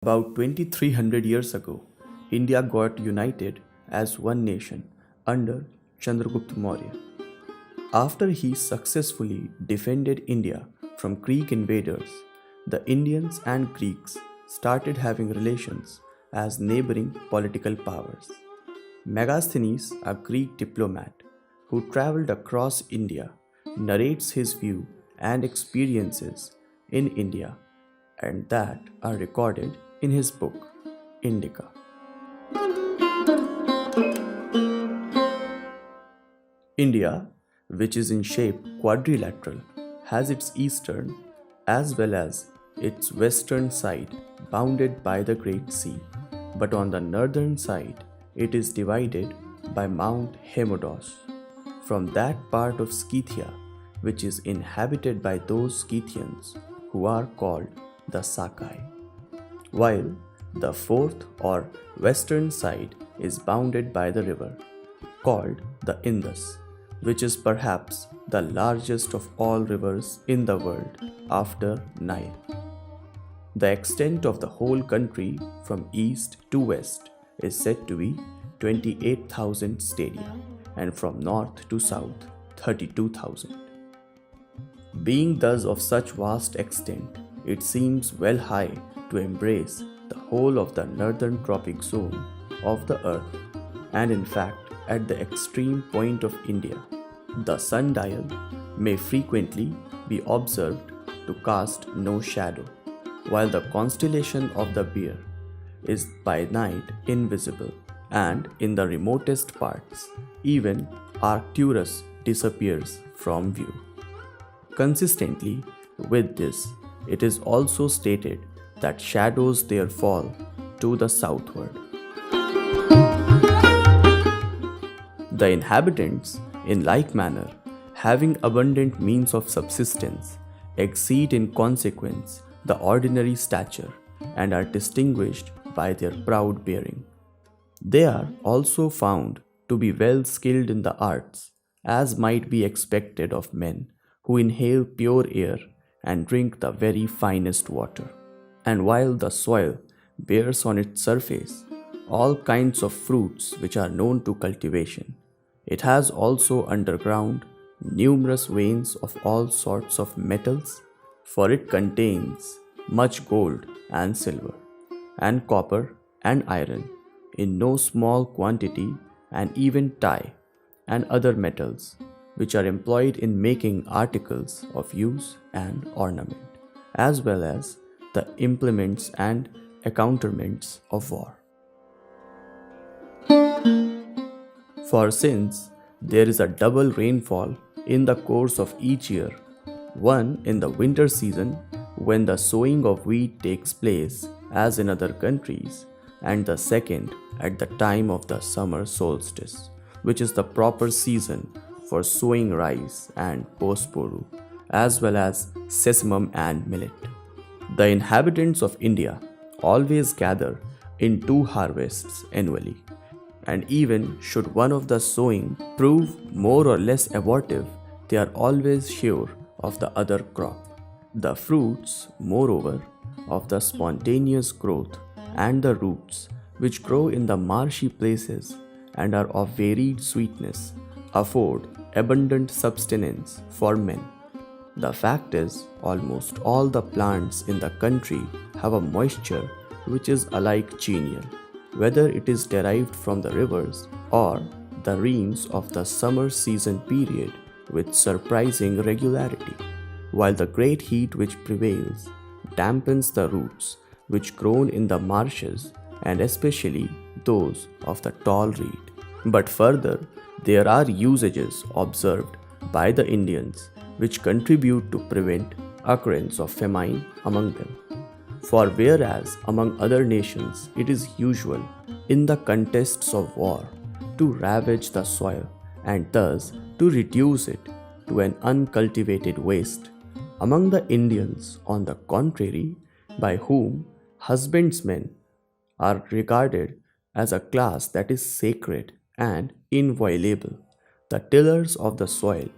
About 2300 years ago, India got united as one nation under Chandragupta Maurya. After he successfully defended India from Greek invaders, the Indians and Greeks started having relations as neighboring political powers. Megasthenes, a Greek diplomat who traveled across India, narrates his view and experiences in India and that are recorded in his book Indica. India, which is in shape quadrilateral, has its eastern as well as its western side bounded by the Great Sea, but on the northern side it is divided by Mount Hemodos. From that part of Scythia, which is inhabited by those Scythians who are called the Sakai, while the fourth or western side is bounded by the river called the Indus, which is perhaps the largest of all rivers in the world after Nile. The extent of the whole country from east to west is said to be 28,000 stadia and from north to south 32,000. Being thus of such vast extent, it seems well high to embrace the whole of the northern tropic zone of the earth, and in fact at the extreme point of India, the sundial may frequently be observed to cast no shadow, while the constellation of the Bear is by night invisible, and in the remotest parts, even Arcturus disappears from view. Consistently with this, it is also stated that shadows there fall to the southward. The inhabitants, in like manner, having abundant means of subsistence, exceed in consequence the ordinary stature and are distinguished by their proud bearing. They are also found to be well skilled in the arts, as might be expected of men who inhale pure air and drink the very finest water. And while the soil bears on its surface all kinds of fruits which are known to cultivation, it has also underground numerous veins of all sorts of metals, for it contains much gold and silver, and copper and iron in no small quantity, and even tie and other metals, which are employed in making articles of use and ornament, as well as the implements and accoutrements of war. For since there is a double rainfall in the course of each year, one in the winter season when the sowing of wheat takes place as in other countries, and the second at the time of the summer solstice, which is the proper season for sowing rice and posporu, as well as sesamum and millet. The inhabitants of India always gather in two harvests annually, and even should one of the sowing prove more or less abortive, they are always sure of the other crop. The fruits, moreover, of the spontaneous growth and the roots which grow in the marshy places and are of varied sweetness afford abundant subsistence for men. The fact is, almost all the plants in the country have a moisture which is alike genial, whether it is derived from the rivers or the rains of the summer season period with surprising regularity, while the great heat which prevails dampens the roots which grown in the marshes, and especially those of the tall reed. But further, there are usages observed by the Indians which contribute to prevent occurrence of famine among them. For whereas among other nations it is usual in the contests of war to ravage the soil and thus to reduce it to an uncultivated waste, among the Indians, on the contrary, by whom husbandmen are regarded as a class that is sacred and inviolable, the tillers of the soil,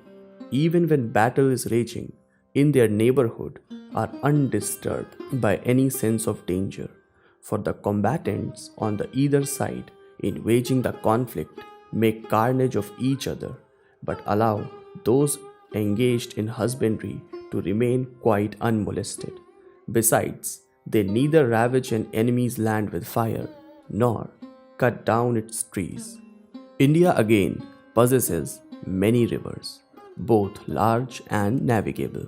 even when battle is raging in their neighborhood, are undisturbed by any sense of danger, for the combatants on the either side in waging the conflict make carnage of each other, but allow those engaged in husbandry to remain quite unmolested. Besides, they neither ravage an enemy's land with fire nor cut down its trees. India again possesses many rivers, both large and navigable,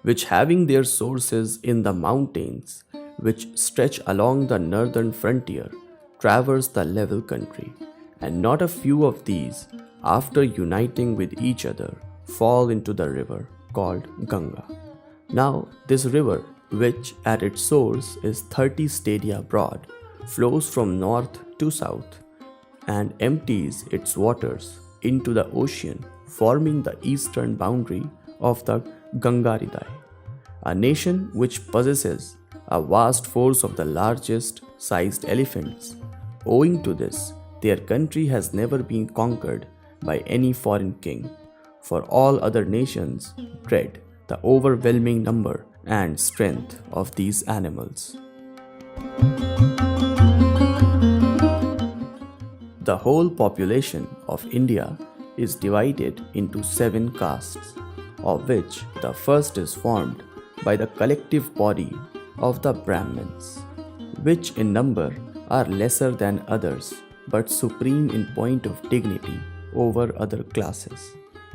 which having their sources in the mountains which stretch along the northern frontier, traverse the level country, and not a few of these, after uniting with each other, fall into the river called Ganga. Now, this river, which at its source is 30 stadia broad, flows from north to south and empties its waters into the ocean, forming the eastern boundary of the Gangaridai. A nation which possesses a vast force of the largest sized elephants. Owing to this, their country has never been conquered by any foreign king, for all other nations dread the overwhelming number and strength of these animals. The whole population of India is divided into 7 castes, of which the first is formed by the collective body of the Brahmins, which in number are lesser than others but supreme in point of dignity over other classes.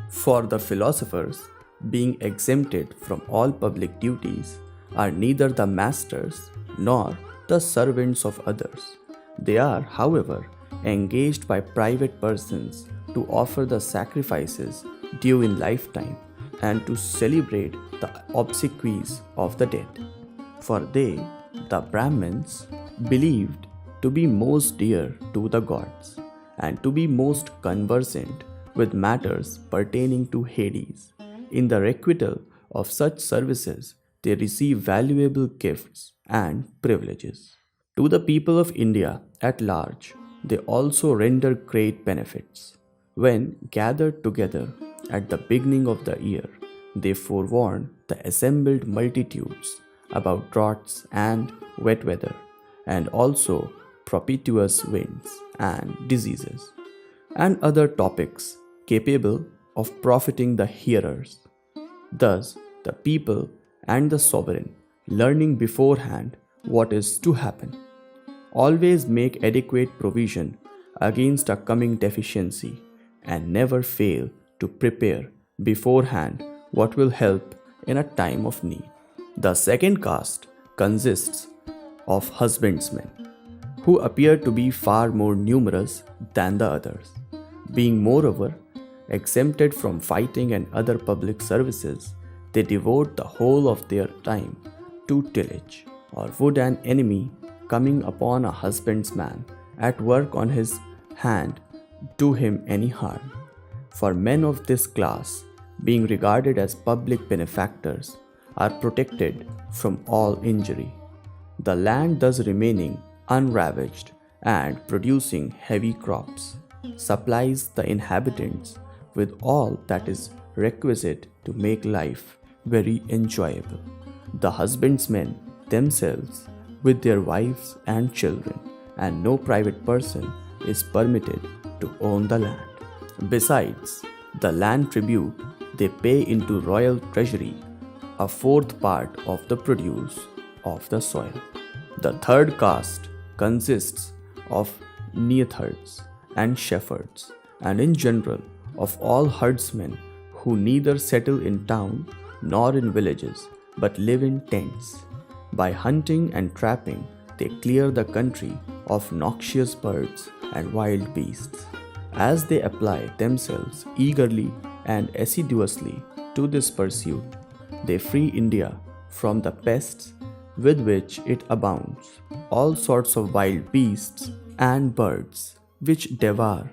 For the philosophers, being exempted from all public duties, are neither the masters nor the servants of others. They are, however, engaged by private persons to offer the sacrifices due in lifetime and to celebrate the obsequies of the dead. For they, the Brahmins, believed to be most dear to the gods and to be most conversant with matters pertaining to Hades. In the requital of such services, they receive valuable gifts and privileges. To the people of India at large, they also render great benefits. When gathered together at the beginning of the year, they forewarn the assembled multitudes about droughts and wet weather, and also propitious winds and diseases, and other topics capable of profiting the hearers. Thus, the people and the sovereign, learning beforehand what is to happen, always make adequate provision against a coming deficiency and never fail to prepare beforehand what will help in a time of need. The second caste consists of husbandmen, who appear to be far more numerous than the others. Being moreover exempted from fighting and other public services, they devote the whole of their time to tillage. Or would an enemy coming upon a husbandman at work on his hand do him any harm? For men of this class, being regarded as public benefactors, are protected from all injury. The land thus remaining unravaged and producing heavy crops, supplies the inhabitants with all that is requisite to make life very enjoyable. The husbandmen themselves, with their wives and children, and no private person is permitted to own the land. Besides the land tribute, they pay into royal treasury a fourth part of the produce of the soil. The third caste consists of neothers and shepherds, and in general of all herdsmen who neither settle in town nor in villages but live in tents. By hunting and trapping, they clear the country of noxious birds and wild beasts. As they apply themselves eagerly and assiduously to this pursuit, they free India from the pests with which it abounds, all sorts of wild beasts and birds which devour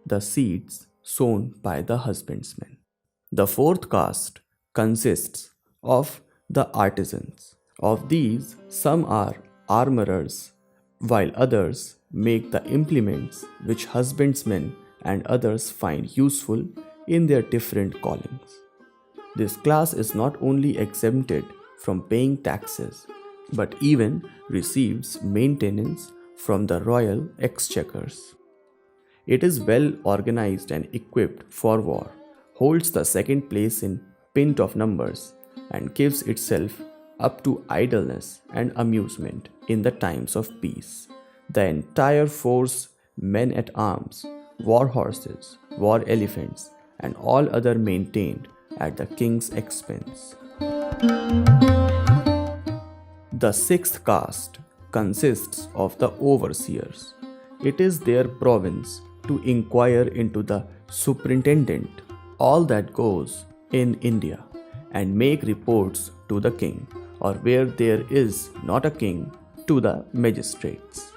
the seeds sown by the husbandman. The fourth caste consists of the artisans. Of these, some are armorers, while others make the implements which husbandmen and others find useful in their different callings. This class is not only exempted from paying taxes, but even receives maintenance from the royal exchequers. It is well organized and equipped for war, holds the second place in pint of numbers, and gives itself up to idleness and amusement in the times of peace. The entire force, men at arms, war horses, war elephants, and all other maintained at the king's expense. The sixth caste consists of the overseers. It is their province to inquire into the superintendent, all that goes in India, and make reports to the king, or where there is not a king, to the magistrates.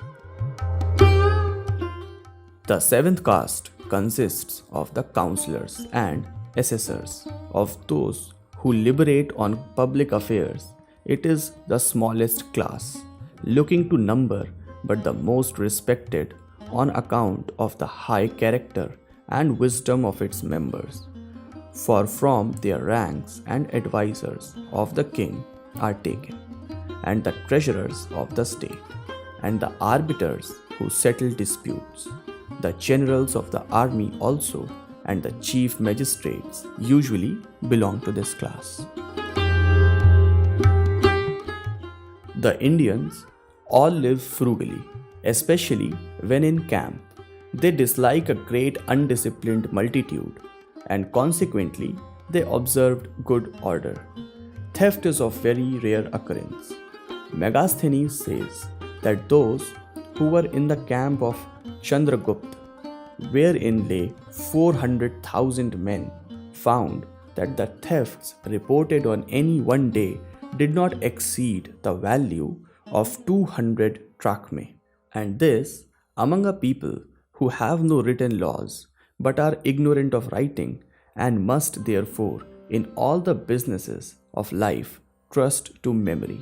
The seventh caste consists of the councillors and assessors, of those who liberate on public affairs. It is the smallest class, looking to number, but the most respected on account of the high character and wisdom of its members. For from their ranks and advisers of the king are taken, and the treasurers of the state, and the arbiters who settle disputes, the generals of the army also, and the chief magistrates usually belong to this class. The Indians all live frugally, especially when in camp. They dislike a great undisciplined multitude, and consequently they observed good order. Theft is of very rare occurrence. Megasthenes says that those who were in the camp of Chandragupta, wherein lay 400,000 men, found that the thefts reported on any one day did not exceed the value of 200 drachmae, and this among a people who have no written laws but are ignorant of writing, and must therefore in all the businesses of life trust to memory.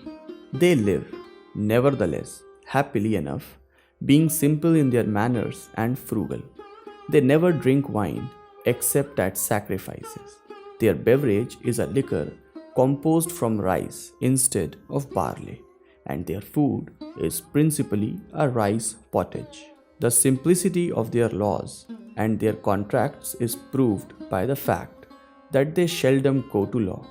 They live, nevertheless, happily enough, being simple in their manners and frugal. They never drink wine except at sacrifices. Their beverage is a liquor composed from rice instead of barley, and their food is principally a rice pottage. The simplicity of their laws and their contracts is proved by the fact that they seldom go to law.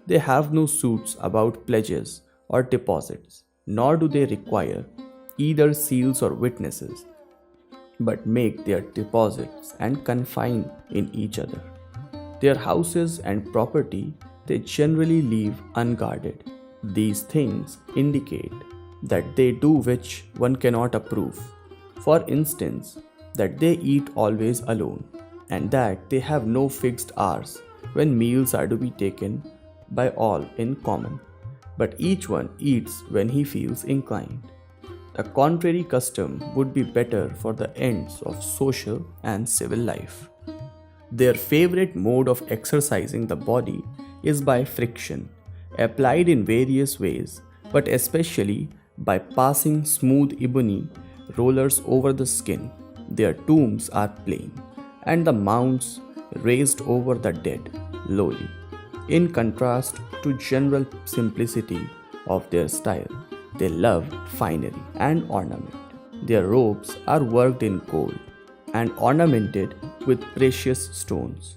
They have no suits about pledges or deposits, nor do they require either seals or witnesses, but make their deposits and confine in each other. Their houses and property they generally leave unguarded. These things indicate that they do which one cannot approve. For instance, that they eat always alone, and that they have no fixed hours when meals are to be taken by all in common, but each one eats when he feels inclined. A contrary custom would be better for the ends of social and civil life. Their favorite mode of exercising the body is by friction, applied in various ways, but especially by passing smooth ebony rollers over the skin. Their tombs are plain, and the mounds raised over the dead lowly, in contrast to general simplicity of their style. They love finery and ornament. Their robes are worked in gold and ornamented with precious stones.